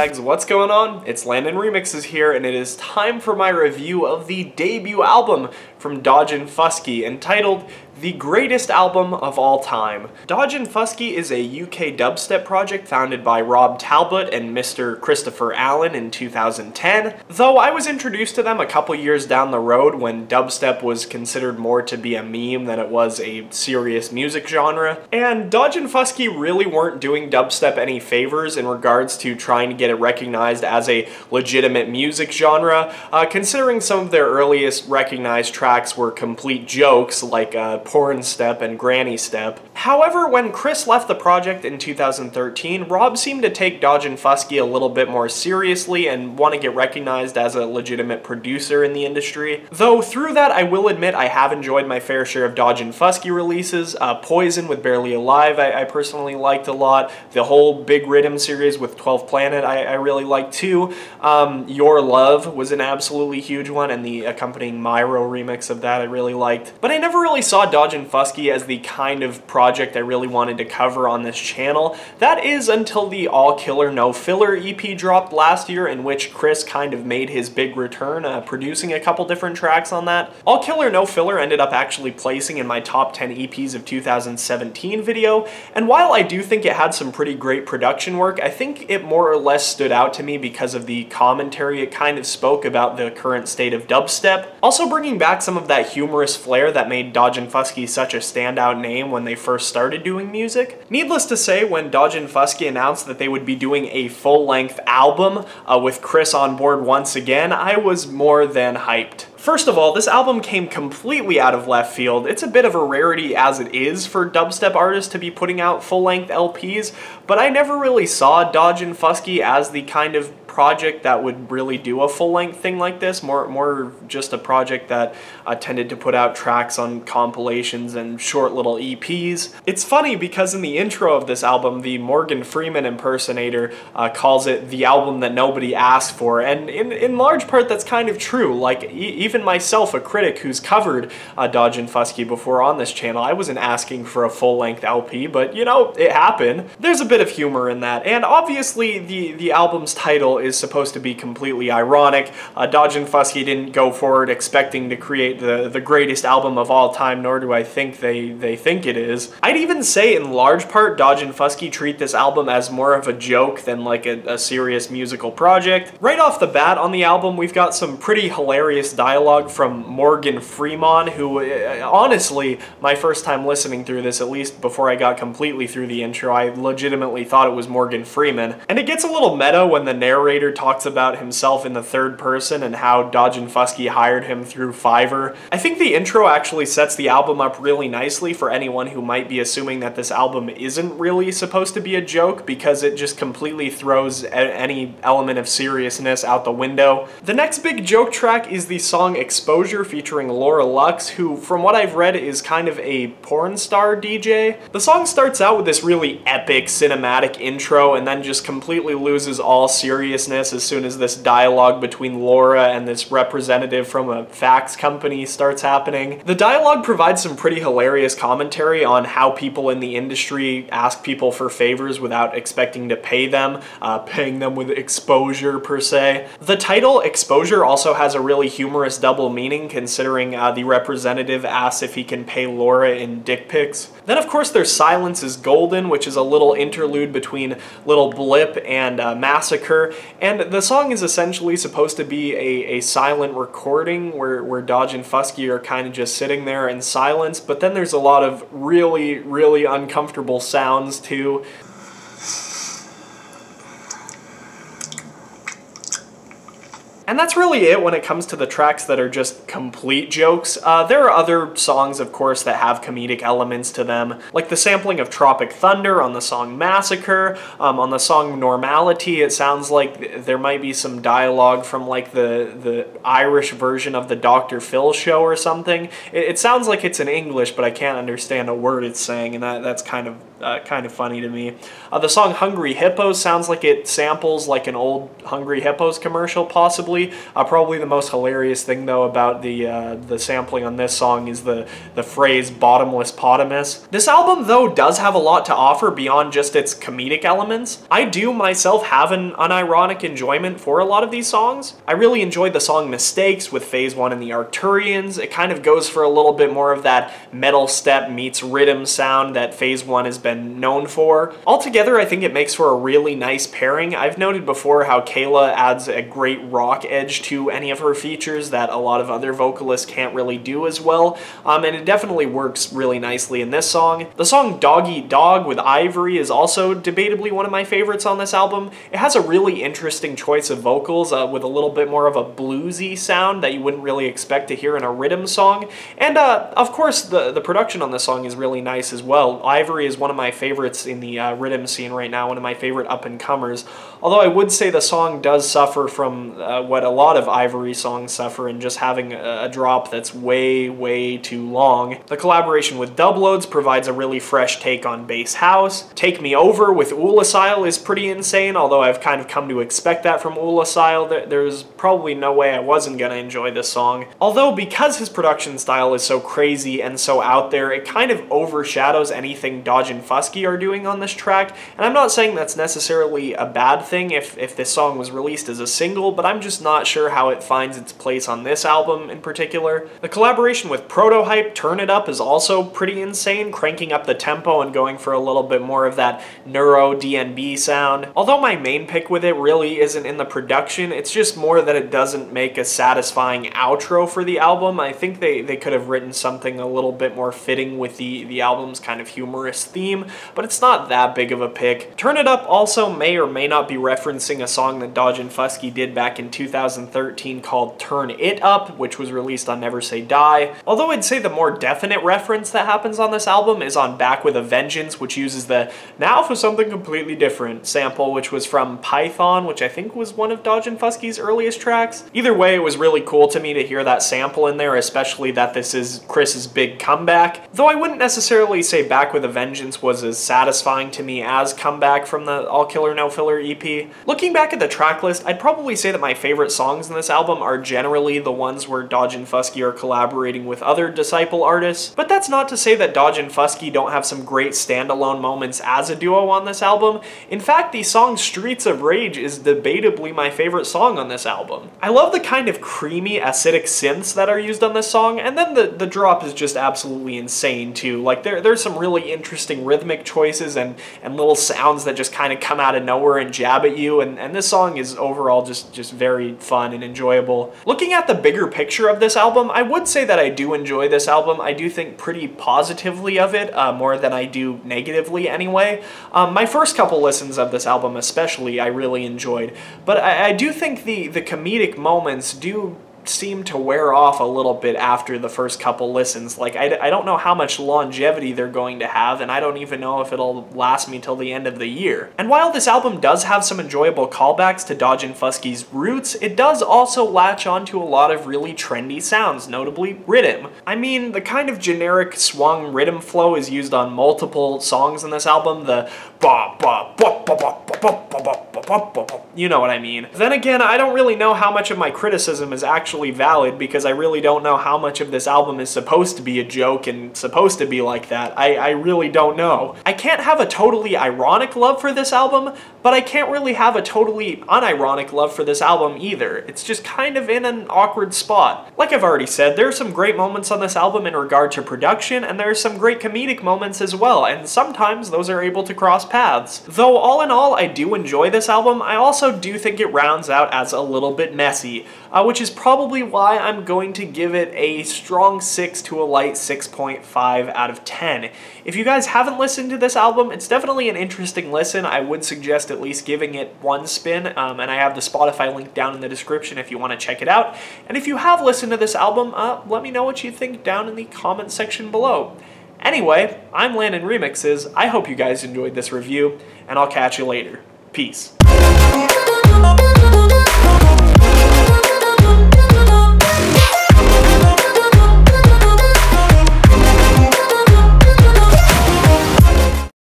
douchebags, what's going on? It's Landon Remixes here, and it is time for my review of the debut album from Dodge and Fuski, entitled The Greatest Album of All Time. Dodge and Fuski is a UK dubstep project founded by Rob Talbot and Mr. Christopher Allen in 2010, though I was introduced to them a couple years down the road when dubstep was considered more to be a meme than it was a serious music genre. And Dodge and Fuski really weren't doing dubstep any favors in regards to trying to get it recognized as a legitimate music genre, considering some of their earliest recognized tracks were complete jokes like Porn Step and Granny Step. However, when Chris left the project in 2013, Rob seemed to take Dodge and Fuski a little bit more seriously and want to get recognized as a legitimate producer in the industry. Though through that, I will admit I have enjoyed my fair share of Dodge and Fuski releases. Poison with Barely Alive I personally liked a lot. The whole Big Riddim series with 12th Planet I really liked too. Your Love was an absolutely huge one, and the accompanying Myro remix of that I really liked. But I never really saw Dodge and Fuski as the kind of project I really wanted to cover on this channel. That is until the All Killer No Filler EP dropped last year, in which Chris kind of made his big return, producing a couple different tracks on that. All Killer No Filler ended up actually placing in my top 10 EPs of 2017 video, and while I do think it had some pretty great production work, I think it more or less stood out to me because of the commentary it kind of spoke about the current state of dubstep, also bringing back some of that humorous flair that made Dodge and Fuski such a standout name when they first started doing music. Needless to say, when Dodge and Fuski announced that they would be doing a full-length album with Chris on board once again, I was more than hyped. First of all, this album came completely out of left field. It's a bit of a rarity as it is for dubstep artists to be putting out full-length LPs, but I never really saw Dodge and Fuski as the kind of project that would really do a full-length thing like this, more just a project that tended to put out tracks on compilations and short little EPs. It's funny because in the intro of this album, the Morgan Freeman impersonator calls it the album that nobody asked for, and in large part that's kind of true. Like, even myself, a critic who's covered Dodge and Fuski before on this channel, I wasn't asking for a full-length LP, but you know, it happened. There's a bit of humor in that, and obviously the album's title is supposed to be completely ironic. Dodge and Fuski didn't go forward expecting to create the greatest album of all time, nor do I think they think it is. I'd even say in large part Dodge and Fuski treat this album as more of a joke than like a serious musical project. Right off the bat on the album, we've got some pretty hilarious dialogue from Morgan Freeman, who honestly, my first time listening through this, at least before I got completely through the intro, I legitimately thought it was Morgan Freeman. And it gets a little meta when the narrator talks about himself in the third person and how Dodge and Fuski hired him through Fiverr. I think the intro actually sets the album up really nicely for anyone who might be assuming that this album isn't really supposed to be a joke, because it just completely throws any element of seriousness out the window. The next big joke track is the song Exposure featuring Laura Lux, who from what I've read is kind of a porn star DJ. The song starts out with this really epic cinematic intro and then just completely loses all seriousness as soon as this dialogue between Laura and this representative from a fax company starts happening. The dialogue provides some pretty hilarious commentary on how people in the industry ask people for favors without expecting to pay them, paying them with exposure per se. The title, Exposure, also has a really humorous double meaning, considering the representative asks if he can pay Laura in dick pics. Then of course there's Silence is Golden, which is a little interlude between Little Blip and Massacre. And the song is essentially supposed to be a silent recording where Dodge and Fuski are kind of just sitting there in silence, but then there's a lot of really uncomfortable sounds too. And that's really it when it comes to the tracks that are just complete jokes. There are other songs, of course, that have comedic elements to them, like the sampling of Tropic Thunder on the song Massacre. On the song Normality, it sounds like there might be some dialogue from like the Irish version of the Dr. Phil show or something. It sounds like it's in English, but I can't understand a word it's saying, and that's kind of kind of funny to me. The song Hungry Hippos sounds like it samples like an old Hungry Hippos commercial, possibly. Probably the most hilarious thing, though, about the sampling on this song is the phrase bottomless potamus. This album, though, does have a lot to offer beyond just its comedic elements. I do myself have an unironic enjoyment for a lot of these songs. I really enjoyed the song Mistakes with Phase 1 and the Arcturians. It kind of goes for a little bit more of that metal step meets Riddim sound that Phase 1 has been known for. Altogether, I think it makes for a really nice pairing. I've noted before how Kayla adds a great rock edge to any of her features that a lot of other vocalists can't really do as well, and it definitely works really nicely in this song. The song Dog Eat Dog with Ivory is also debatably one of my favorites on this album. It has a really interesting choice of vocals with a little bit more of a bluesy sound that you wouldn't really expect to hear in a Riddim song, and of course the production on this song is really nice as well. Ivory is one of my favorites in the Riddim scene right now, one of my favorite up-and-comers, although I would say the song does suffer from what a lot of Ivory songs suffer in just having a drop that's way too long. The collaboration with Dubloads provides a really fresh take on bass house. Take Me Over with Ulasile is pretty insane, although I've kind of come to expect that from Ulasile. There's probably no way I wasn't gonna enjoy this song. Although because his production style is so crazy and so out there, it kind of overshadows anything Dodge and Fuski are doing on this track, and I'm not saying that's necessarily a bad thing if this song was released as a single, but I'm just not sure how it finds its place on this album in particular. The collaboration with Protohype, Turn It Up, is also pretty insane, cranking up the tempo and going for a little bit more of that neuro DNB sound. Although my main pick with it really isn't in the production, it's just more that it doesn't make a satisfying outro for the album. I think they could have written something a little bit more fitting with the album's kind of humorous theme, but it's not that big of a pick. Turn It Up also may or may not be referencing a song that Dodge and Fuski did back in 2013 called Turn It Up, which was released on Never Say Die. Although I'd say the more definite reference that happens on this album is on Back With a Vengeance, which uses the "now for something completely different" sample, which was from Python, which I think was one of Dodge and Fuski's earliest tracks. Either way, it was really cool to me to hear that sample in there, especially that this is Chris's big comeback. Though I wouldn't necessarily say Back With a Vengeance was as satisfying to me as Comeback from the All Killer No Filler EP. Looking back at the track list, I'd probably say that my favorite songs in this album are generally the ones where Dodge and Fuski are collaborating with other Disciple artists, but that's not to say that Dodge and Fuski don't have some great standalone moments as a duo on this album. In fact, the song Streets of Rage is debatably my favorite song on this album. I love the kind of creamy, acidic synths that are used on this song, and then the drop is just absolutely insane too. Like there's some really interesting rhythmic choices and little sounds that just kind of come out of nowhere and jab at you, and this song is overall just very fun and enjoyable. Looking at the bigger picture of this album, I would say that I do enjoy this album. I do think pretty positively of it, more than I do negatively anyway. My first couple listens of this album especially I really enjoyed, but I do think the comedic moments do seem to wear off a little bit after the first couple listens. Like, I don't know how much longevity they're going to have, and I don't even know if it'll last me till the end of the year. And while this album does have some enjoyable callbacks to Dodge and Fuski's roots, it does also latch onto a lot of really trendy sounds, notably Riddim. I mean, the kind of generic swung Riddim flow is used on multiple songs in this album, the ba ba ba ba ba ba ba ba ba ba, you know what I mean. Then again, I don't really know how much of my criticism is actually valid, because I really don't know how much of this album is supposed to be a joke and supposed to be like that. I really don't know. I can't have a totally ironic love for this album, but I can't really have a totally unironic love for this album either. It's just kind of in an awkward spot. Like I've already said, there are some great moments on this album in regard to production, and there are some great comedic moments as well, and sometimes those are able to cross paths. Though all in all, I do enjoy this album, I also do think it rounds out as a little bit messy, which is probably why I'm going to give it a strong 6 to a light 6.5 out of 10. If you guys haven't listened to this album, it's definitely an interesting listen. I would suggest at least giving it one spin, and I have the Spotify link down in the description if you want to check it out. And if you have listened to this album, let me know what you think down in the comment section below. Anyway, I'm Landon Remixes. I hope you guys enjoyed this review, and I'll catch you later. Peace.